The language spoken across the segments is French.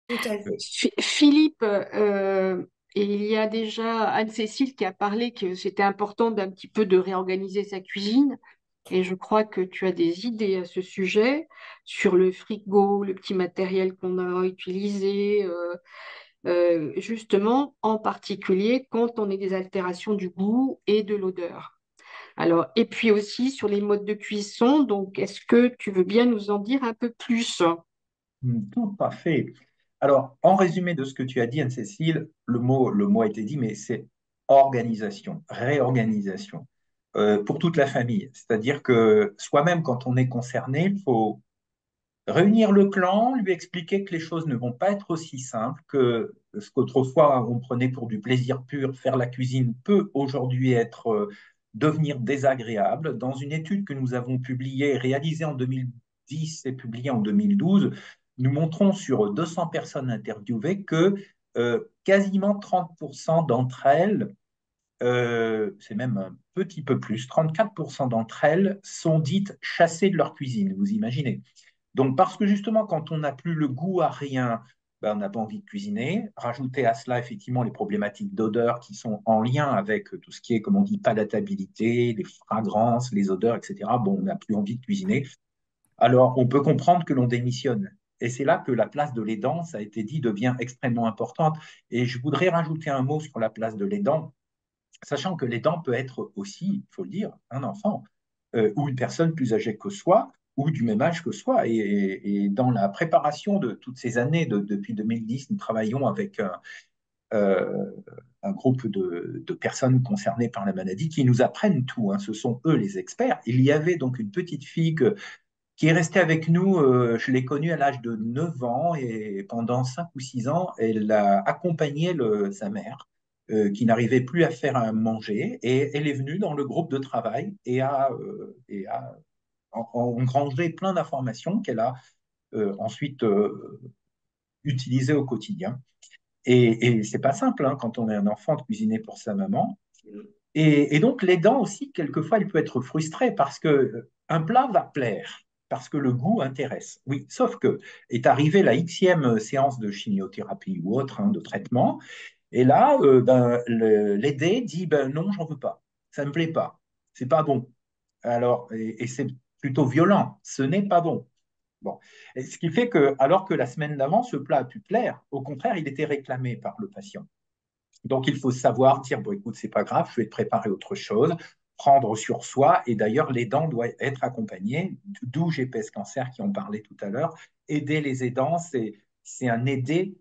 tout à fait. Philippe, et il y a déjà Anne-Cécile qui a parlé que c'était important d'un petit peu de réorganiser sa cuisine. Et je crois que tu as des idées à ce sujet sur le frigo, le petit matériel qu'on a utilisé, justement, en particulier quand on a des altérations du goût et de l'odeur. Alors, et puis aussi sur les modes de cuisson. Donc, est-ce que tu veux bien nous en dire un peu plus? Tout à fait. Alors, en résumé de ce que tu as dit, Anne-Cécile, le mot a été dit, mais c'est organisation, réorganisation pour toute la famille. C'est-à-dire que soi-même, quand on est concerné, il faut réunir le clan, lui expliquer que les choses ne vont pas être aussi simples, que ce qu'autrefois on prenait pour du plaisir pur, faire la cuisine peut aujourd'hui devenir désagréable. Dans une étude que nous avons publiée, réalisée en 2010 et publiée en 2012, nous montrons sur 200 personnes interviewées que quasiment 30% d'entre elles, c'est même un petit peu plus, 34% d'entre elles sont dites chassées de leur cuisine, vous imaginez. Donc, parce que justement, quand on n'a plus le goût à rien, ben, on n'a pas envie de cuisiner. Rajouter à cela, effectivement, les problématiques d'odeur qui sont en lien avec tout ce qui est, comme on dit, palatabilité, les fragrances, les odeurs, etc. Bon, on n'a plus envie de cuisiner. Alors, on peut comprendre que l'on démissionne. Et c'est là que la place de l'aidant, ça a été dit, devient extrêmement importante. Et je voudrais rajouter un mot sur la place de l'aidant, sachant que l'aidant peut être aussi, il faut le dire, un enfant ou une personne plus âgée que soi ou du même âge que soi. Et dans la préparation de toutes ces années, depuis 2010, nous travaillons avec euh, un groupe de personnes concernées par la maladie qui nous apprennent tout, hein. Ce sont eux les experts. Il y avait donc une petite fille qui est restée avec nous. Je l'ai connue à l'âge de 9 ans et pendant 5 ou 6 ans, elle a accompagné sa mère qui n'arrivait plus à faire à manger et elle est venue dans le groupe de travail et a engrangé plein d'informations qu'elle a ensuite utilisées au quotidien. Et c'est pas simple hein, quand on est un enfant de cuisiner pour sa maman. Et donc, l'aidant aussi, quelquefois, il peut être frustré parce que un plat va plaire, parce que le goût intéresse. Oui, sauf que est arrivée la xème séance de chimiothérapie ou autre, hein, de traitement, et là, l'aidé dit, ben non, j'en veux pas, ça me plaît pas, c'est pas bon. Alors, et c'est plutôt violent, ce n'est pas bon. Bon. Et ce qui fait que, alors que la semaine d'avant, ce plat a pu plaire, au contraire, il était réclamé par le patient. Donc, il faut savoir dire, bon, écoute, c'est pas grave, je vais te préparer autre chose, prendre sur soi. Et d'ailleurs, l'aidant doit être accompagné, d'où GPS Cancer qui en parlait tout à l'heure. Aider les aidants, c'est un aider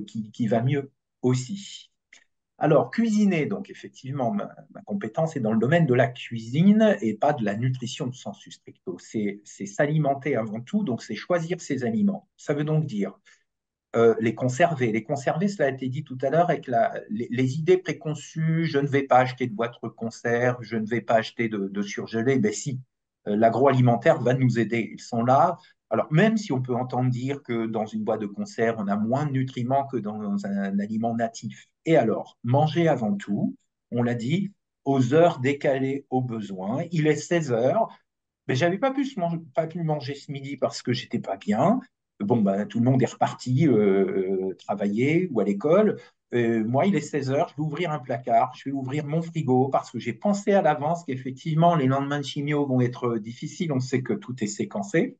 qui va mieux aussi. Alors, cuisiner, donc effectivement, ma compétence est dans le domaine de la cuisine et pas de la nutrition de sensu stricto. C'est s'alimenter avant tout, donc c'est choisir ses aliments. Ça veut donc dire les conserver. Les conserver, cela a été dit tout à l'heure, avec les idées préconçues, je ne vais pas acheter de boîte de conserve, je ne vais pas acheter de surgelé. Ben si, l'agroalimentaire va nous aider. Ils sont là. Alors, même si on peut entendre dire que dans une boîte de conserve, on a moins de nutriments que dans un aliment natif. Et alors, manger avant tout, on l'a dit, aux heures décalées aux besoins. Il est 16 heures. Mais j'avais pas pu manger ce midi parce que j'étais pas bien. Bon, ben, tout le monde est reparti travailler ou à l'école. Moi, il est 16 heures, je vais ouvrir un placard, je vais ouvrir mon frigo parce que j'ai pensé à l'avance qu'effectivement, les lendemains de chimio vont être difficiles. On sait que tout est séquencé.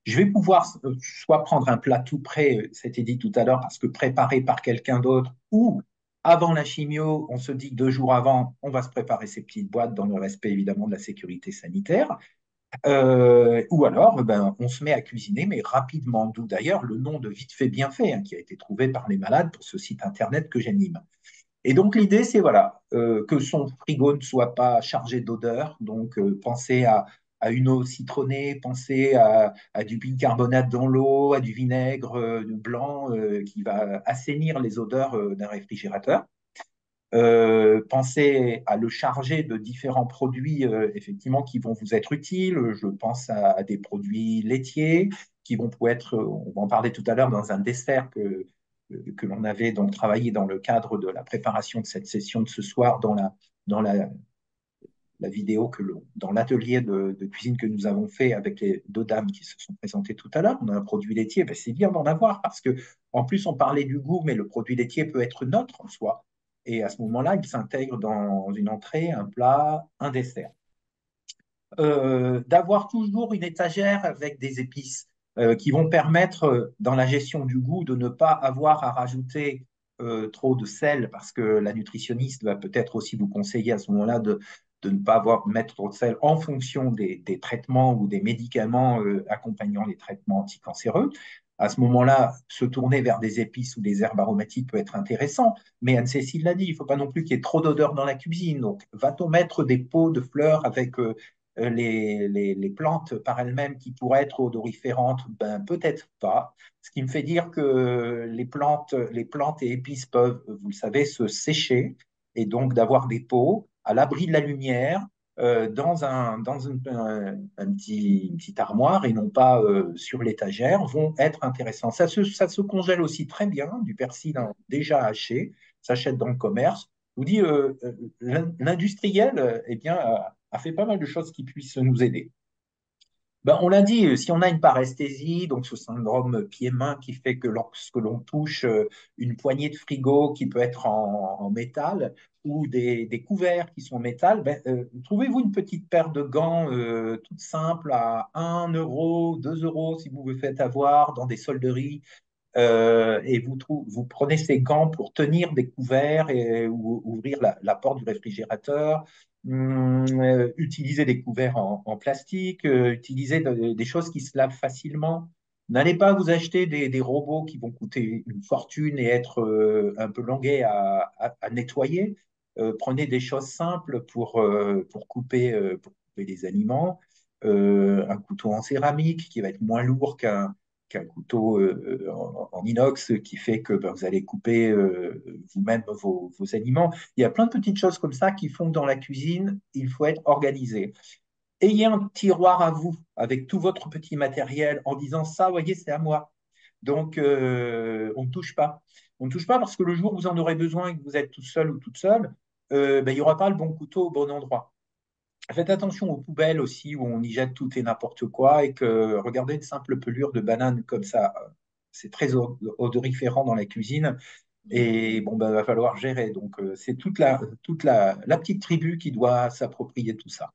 Je vais pouvoir soit prendre un plat tout prêt, c'était dit tout à l'heure, parce que préparé par quelqu'un d'autre, ou avant la chimio, on se dit que 2 jours avant, on va se préparer ces petites boîtes dans le respect évidemment de la sécurité sanitaire. Ou alors, ben, on se met à cuisiner, mais rapidement, d'où d'ailleurs le nom de Vite fait bien fait, hein, qui a été trouvé par les malades pour ce site internet que j'anime. Et donc l'idée, c'est voilà, que son frigo ne soit pas chargé d'odeur, donc pensez à une eau citronnée, pensez à du bicarbonate dans l'eau, à du vinaigre blanc qui va assainir les odeurs d'un réfrigérateur. Pensez à le charger de différents produits effectivement qui vont vous être utiles. Je pense à des produits laitiers qui vont pouvoir être, on va en parler tout à l'heure, dans un dessert que l'on avait donc travaillé dans le cadre de la préparation de cette session de ce soir dans la la vidéo dans l'atelier de cuisine que nous avons fait avec les deux dames qui se sont présentées tout à l'heure. On a un produit laitier, ben, c'est bien d'en avoir parce que en plus on parlait du goût, mais le produit laitier peut être neutre en soi. Et à ce moment-là, il s'intègre dans une entrée, un plat, un dessert. D'avoir toujours une étagère avec des épices qui vont permettre, dans la gestion du goût, de ne pas avoir à rajouter trop de sel, parce que la nutritionniste va peut-être aussi vous conseiller à ce moment-là de ne pas avoir mettre trop de sel en fonction des traitements ou des médicaments accompagnant les traitements anticancéreux. À ce moment-là, se tourner vers des épices ou des herbes aromatiques peut être intéressant, mais Anne-Cécile l'a dit, il ne faut pas non plus qu'il y ait trop d'odeur dans la cuisine. Donc, va-t-on mettre des pots de fleurs avec les plantes par elles-mêmes qui pourraient être odoriférantes, ben, peut-être pas. Ce qui me fait dire que les plantes et épices peuvent, vous le savez, se sécher et donc d'avoir des pots à l'abri de la lumière une petite armoire et non pas sur l'étagère vont être intéressants. Ça se congèle aussi très bien, du persil hein, déjà haché, s'achète dans le commerce. Je vous dis, l'industriel eh bien, a fait pas mal de choses qui puissent nous aider. Ben, on l'a dit, si on a une paresthésie, donc ce syndrome pied-main qui fait que lorsque l'on touche une poignée de frigo qui peut être en métal ou des couverts qui sont en métal, ben, trouvez-vous une petite paire de gants toute simple à 1 euro, 2 euros si vous vous faites avoir dans des solderies et vous prenez ces gants pour tenir des couverts ou ouvrir la porte du réfrigérateur, utiliser des couverts en plastique, utiliser des choses qui se lavent facilement. N'allez pas vous acheter des robots qui vont coûter une fortune et être un peu longuets à nettoyer. Prenez des choses simples pour couper les aliments. Un couteau en céramique qui va être moins lourd qu'un couteau en inox qui fait que ben, vous allez couper vous-même vos aliments. Il y a plein de petites choses comme ça qui font que dans la cuisine, il faut être organisé. Ayez un tiroir à vous avec tout votre petit matériel en disant ça, voyez, c'est à moi. Donc, on ne touche pas. On ne touche pas parce que le jour où vous en aurez besoin et que vous êtes tout seul ou toute seule, ben, il n'y aura pas le bon couteau au bon endroit. Faites attention aux poubelles aussi où on y jette tout et n'importe quoi et que regardez une simple pelure de banane comme ça, c'est très odoriférant dans la cuisine et bon ben va falloir gérer. Donc c'est toute la petite tribu qui doit s'approprier tout ça.